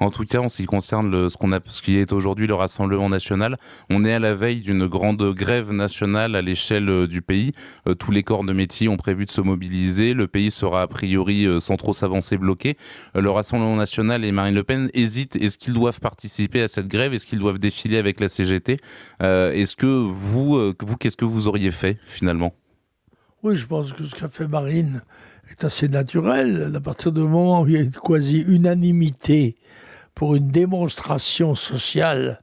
En tout cas, en ce qui concerne ce qui est aujourd'hui le Rassemblement national, on est à la veille d'une grande grève nationale à l'échelle du pays. Tous les corps de métier ont prévu de se mobiliser. Le pays sera a priori, sans trop s'avancer, bloqué. Le Rassemblement national et Marine Le Pen hésitent. Est-ce qu'ils doivent participer à cette grève? Est-ce qu'ils doivent défiler avec la CGT? Est-ce que vous, qu'est-ce que vous auriez fait finalement? Oui, je pense que ce qu'a fait Marine est assez naturel. À partir du moment où il y a une quasi-unanimité pour une démonstration sociale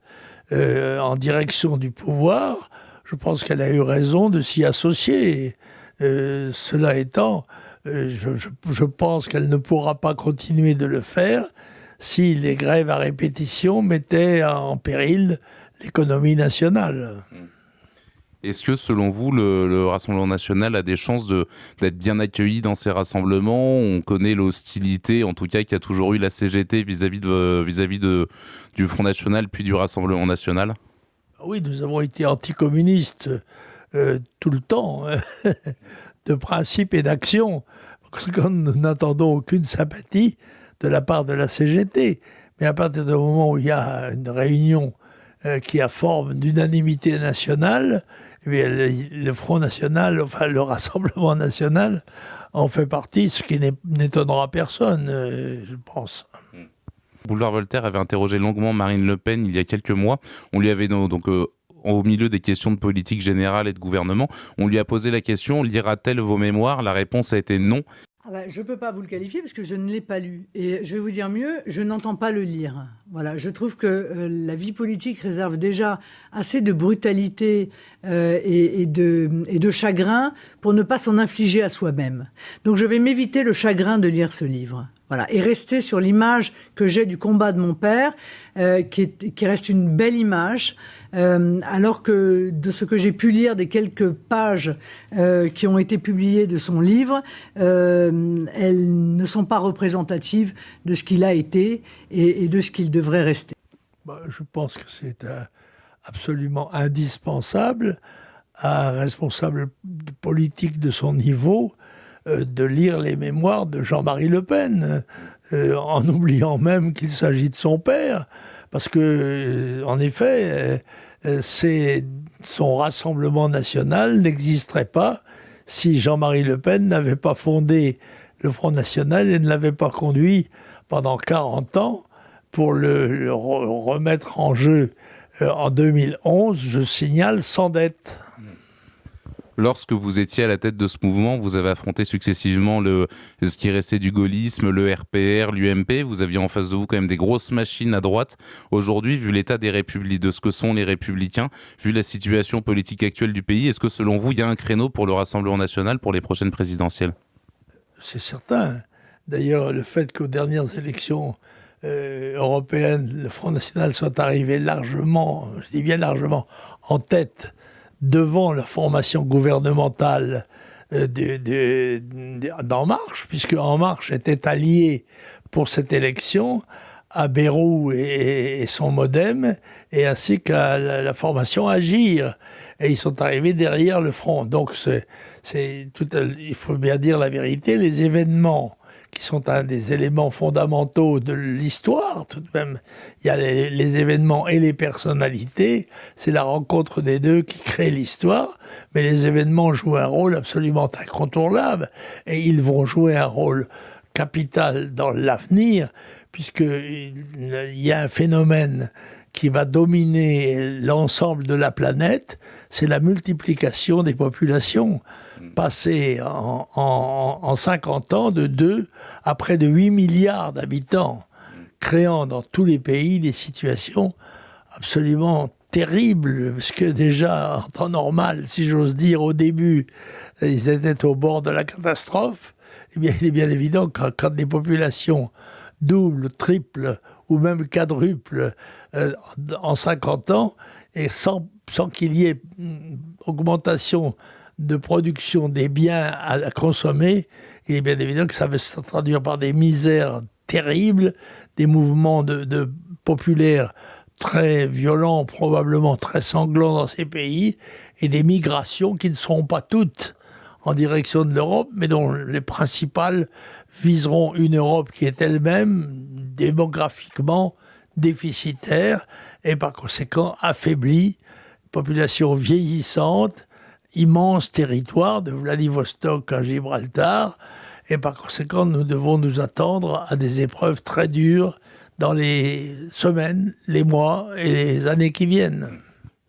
en direction du pouvoir, je pense qu'elle a eu raison de s'y associer. Cela étant, je pense qu'elle ne pourra pas continuer de le faire si les grèves à répétition mettaient en péril l'économie nationale. Est-ce que, selon vous, le Rassemblement national a des chances d'être bien accueilli dans ces rassemblements? On connaît l'hostilité, en tout cas, qu'il y a toujours eu la CGT vis-à-vis du Front national, puis du Rassemblement national. Oui, nous avons été anticommunistes tout le temps, de principe et d'action, parce que nous n'attendons aucune sympathie de la part de la CGT. Mais à partir du moment où il y a une réunion qui a forme d'unanimité nationale, eh bien, le Front national, enfin le Rassemblement national, en fait partie, ce qui n'étonnera personne, je pense. Boulevard Voltaire avait interrogé longuement Marine Le Pen il y a quelques mois. On lui avait donc au milieu des questions de politique générale et de gouvernement, on lui a posé la question: lira-t-elle vos mémoires? La réponse a été non. Je ne peux pas vous le qualifier parce que je ne l'ai pas lu. Et je vais vous dire mieux, je n'entends pas le lire. Voilà, je trouve que la vie politique réserve déjà assez de brutalité et de chagrin pour ne pas s'en infliger à soi-même. Donc je vais m'éviter le chagrin de lire ce livre. Voilà, et rester sur l'image que j'ai du combat de mon père, qui reste une belle image, alors que de ce que j'ai pu lire des quelques pages qui ont été publiées de son livre, elles ne sont pas représentatives de ce qu'il a été et de ce qu'il devrait rester. Je pense que c'est absolument indispensable à un responsable politique de son niveau de lire les mémoires de Jean-Marie Le Pen, en oubliant même qu'il s'agit de son père, parce que, en effet, son Rassemblement national n'existerait pas si Jean-Marie Le Pen n'avait pas fondé le Front national et ne l'avait pas conduit pendant 40 ans pour le remettre en jeu en 2011, je signale, sans dette. Lorsque vous étiez à la tête de ce mouvement, vous avez affronté successivement ce qui restait du gaullisme, le RPR, l'UMP. Vous aviez en face de vous quand même des grosses machines à droite. Aujourd'hui, vu l'état des républiques, de ce que sont les Républicains, vu la situation politique actuelle du pays, est-ce que selon vous, il y a un créneau pour le Rassemblement national pour les prochaines présidentielles? C'est certain. D'ailleurs, le fait qu'aux dernières élections européennes, le Front national soit arrivé largement, je dis bien largement, en tête devant la formation gouvernementale d'En Marche, puisque En Marche était allié pour cette élection à Bayrou et son Modem, et ainsi qu'à la formation Agir. Et ils sont arrivés derrière le front. Donc il faut bien dire la vérité, les événements qui sont un des éléments fondamentaux de l'histoire, tout de même. Il y a les événements et les personnalités, c'est la rencontre des deux qui crée l'histoire, mais les événements jouent un rôle absolument incontournable, et ils vont jouer un rôle capital dans l'avenir, puisqu'il y a un phénomène qui va dominer l'ensemble de la planète, c'est la multiplication des populations, passées en 50 ans de 2 à près de 8 milliards d'habitants, créant dans tous les pays des situations absolument terribles, parce que déjà, en temps normal, si j'ose dire, au début, ils étaient au bord de la catastrophe. Eh bien, il est bien évident que quand les populations doublent, triplent ou même quadruplent en 50 ans, et sans qu'il y ait augmentation de production des biens à consommer, il est bien évident que ça va se traduire par des misères terribles, des mouvements de populaires très violents, probablement très sanglants dans ces pays, et des migrations qui ne seront pas toutes en direction de l'Europe, mais dont les principales viseront une Europe qui est elle-même démographiquement déficitaire et par conséquent affaibli, population vieillissante, immense territoire de Vladivostok à Gibraltar, et par conséquent nous devons nous attendre à des épreuves très dures dans les semaines, les mois et les années qui viennent.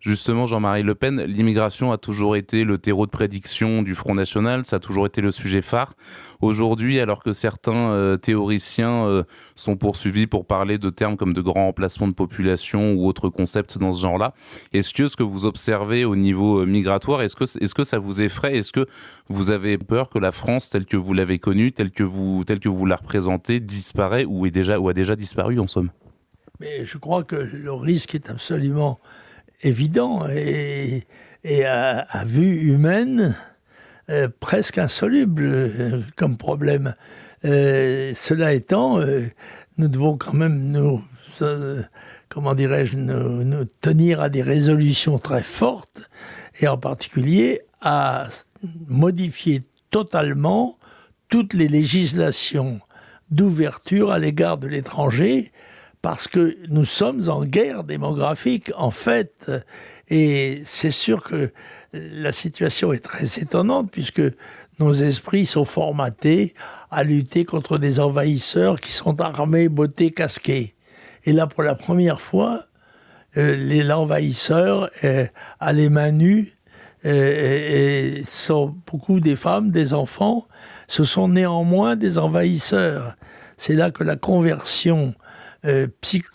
Justement, Jean-Marie Le Pen, l'immigration a toujours été le terreau de prédiction du Front National, ça a toujours été le sujet phare. Aujourd'hui, alors que certains théoriciens sont poursuivis pour parler de termes comme de grands remplacements de population ou autres concepts dans ce genre-là, est-ce que ce que vous observez au niveau migratoire, est-ce que ça vous effraie? Est-ce que vous avez peur que la France, telle que vous l'avez connue, telle que vous la représentez, disparaît ou a déjà disparu en somme? Mais je crois que le risque est absolument évident et à vue humaine, presque insoluble comme problème. Cela étant, nous devons quand même nous tenir à des résolutions très fortes et en particulier à modifier totalement toutes les législations d'ouverture à l'égard de l'étranger, parce que nous sommes en guerre démographique, en fait. Et c'est sûr que la situation est très étonnante, puisque nos esprits sont formatés à lutter contre des envahisseurs qui sont armés, bottés, casqués. Et là, pour la première fois, l'envahisseur a les mains nues, et sont beaucoup des femmes, des enfants. Ce sont néanmoins des envahisseurs. C'est là que la conversion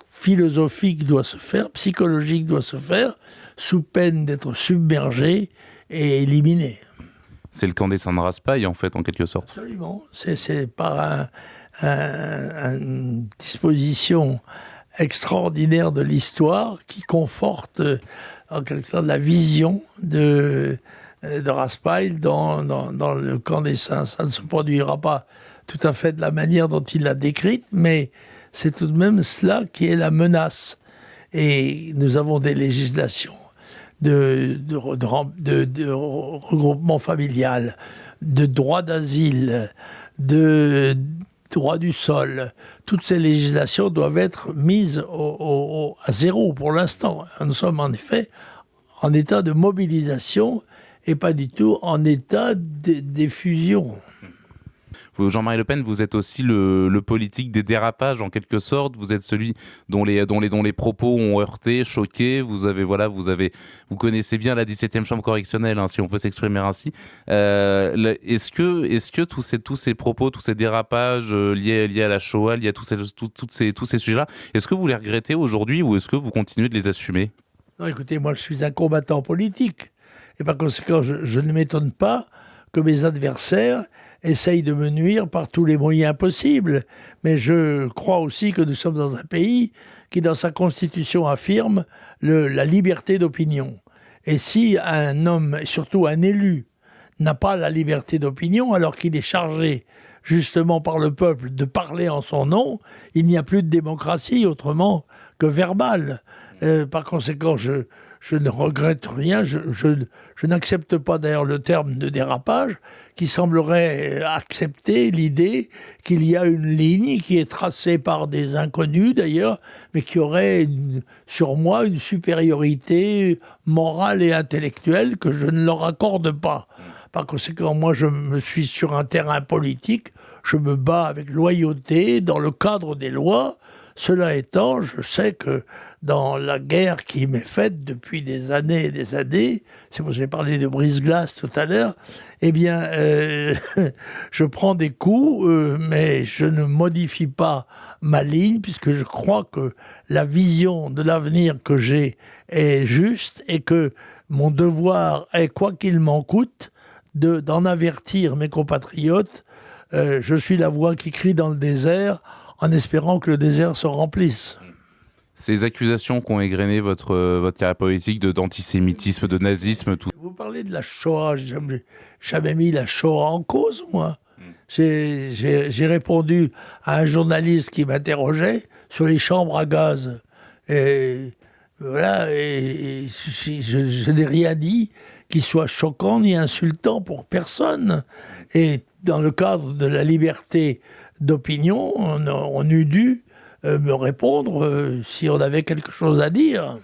philosophique doit se faire, psychologique doit se faire, sous peine d'être submergé et éliminé. C'est le camp des Sandra Spy, en fait, en quelque sorte. Absolument. C'est par une disposition extraordinaire de l'histoire qui conforte en quelque sorte la vision de Raspail dans le camp des saints. Ça ne se produira pas tout à fait de la manière dont il l'a décrite, mais c'est tout de même cela qui est la menace. Et nous avons des législations de regroupement familial, de droit d'asile, de droit du sol. Toutes ces législations doivent être mises à zéro pour l'instant. Nous sommes en effet en état de mobilisation et pas du tout en état d'effusion. Jean-Marie Le Pen, vous êtes aussi le politique des dérapages en quelque sorte. Vous êtes celui dont les propos ont heurté, choqué. Vous connaissez bien la 17e chambre correctionnelle, hein, si on peut s'exprimer ainsi. Est-ce que tous ces propos, tous ces dérapages liés à la Shoah, liés à tous ces sujets-là, est-ce que vous les regrettez aujourd'hui ou est-ce que vous continuez de les assumer? Non, écoutez, moi je suis un combattant politique et par conséquent je ne m'étonne pas que mes adversaires essayent de me nuire par tous les moyens possibles. Mais je crois aussi que nous sommes dans un pays qui, dans sa constitution, affirme la liberté d'opinion. Et si un homme, et surtout un élu, n'a pas la liberté d'opinion, alors qu'il est chargé justement par le peuple de parler en son nom, il n'y a plus de démocratie autrement que verbale. Par conséquent, je ne regrette rien, je n'accepte pas d'ailleurs le terme de dérapage, qui semblerait accepter l'idée qu'il y a une ligne qui est tracée par des inconnus d'ailleurs, mais qui aurait sur moi une supériorité morale et intellectuelle que je ne leur accorde pas. Par conséquent, moi je me suis sur un terrain politique, je me bats avec loyauté dans le cadre des lois. Cela étant, je sais que dans la guerre qui m'est faite depuis des années et des années, c'est pour ça que j'ai parlé de brise-glace tout à l'heure, eh bien, je prends des coups, mais je ne modifie pas ma ligne, puisque je crois que la vision de l'avenir que j'ai est juste, et que mon devoir est, quoi qu'il m'en coûte, d'en avertir mes compatriotes. Je suis la voix qui crie dans le désert, en espérant que le désert se remplisse. Ces accusations qui ont égrené votre carrière politique d'antisémitisme, de nazisme, tout. Vous parlez de la Shoah, j'ai jamais mis la Shoah en cause, moi. J'ai répondu à un journaliste qui m'interrogeait sur les chambres à gaz. Et voilà, et je n'ai rien dit qui soit choquant ni insultant pour personne. Et dans le cadre de la liberté d'opinion, on eût dû me répondre si on avait quelque chose à dire.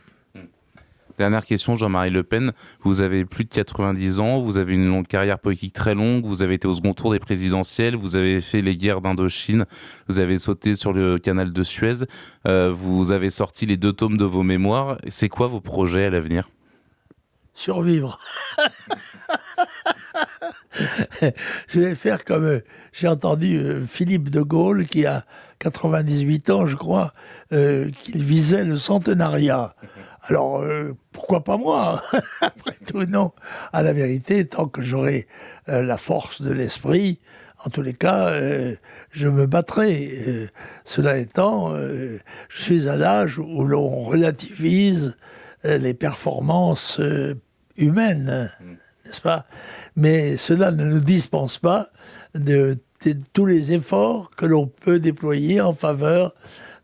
Dernière question, Jean-Marie Le Pen. Vous avez plus de 90 ans, vous avez une longue carrière politique très longue, vous avez été au second tour des présidentielles, vous avez fait les guerres d'Indochine, vous avez sauté sur le canal de Suez, vous avez sorti les 2 tomes de vos mémoires. C'est quoi vos projets à l'avenir ? Survivre. Je vais faire comme j'ai entendu Philippe de Gaulle, qui a 98 ans, je crois, qu'il visait le centenariat. Alors, pourquoi pas moi? Après tout, non. À la vérité, tant que j'aurai la force de l'esprit, en tous les cas, je me battrai. Cela étant, je suis à l'âge où l'on relativise les performances humaines, n'est-ce pas? Mais cela ne nous dispense pas de tous les efforts que l'on peut déployer en faveur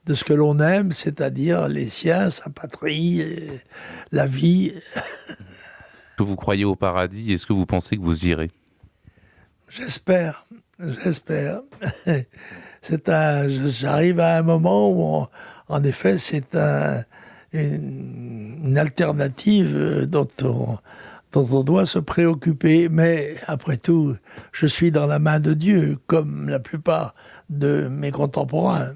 de ce que l'on aime, c'est-à-dire les siens, sa patrie, la vie. Est-ce que vous croyez au paradis ? Est-ce que vous pensez que vous irez ? J'espère. J'arrive à un moment où, en effet, c'est une alternative dont on doit se préoccuper. Mais après tout, je suis dans la main de Dieu, comme la plupart de mes contemporains.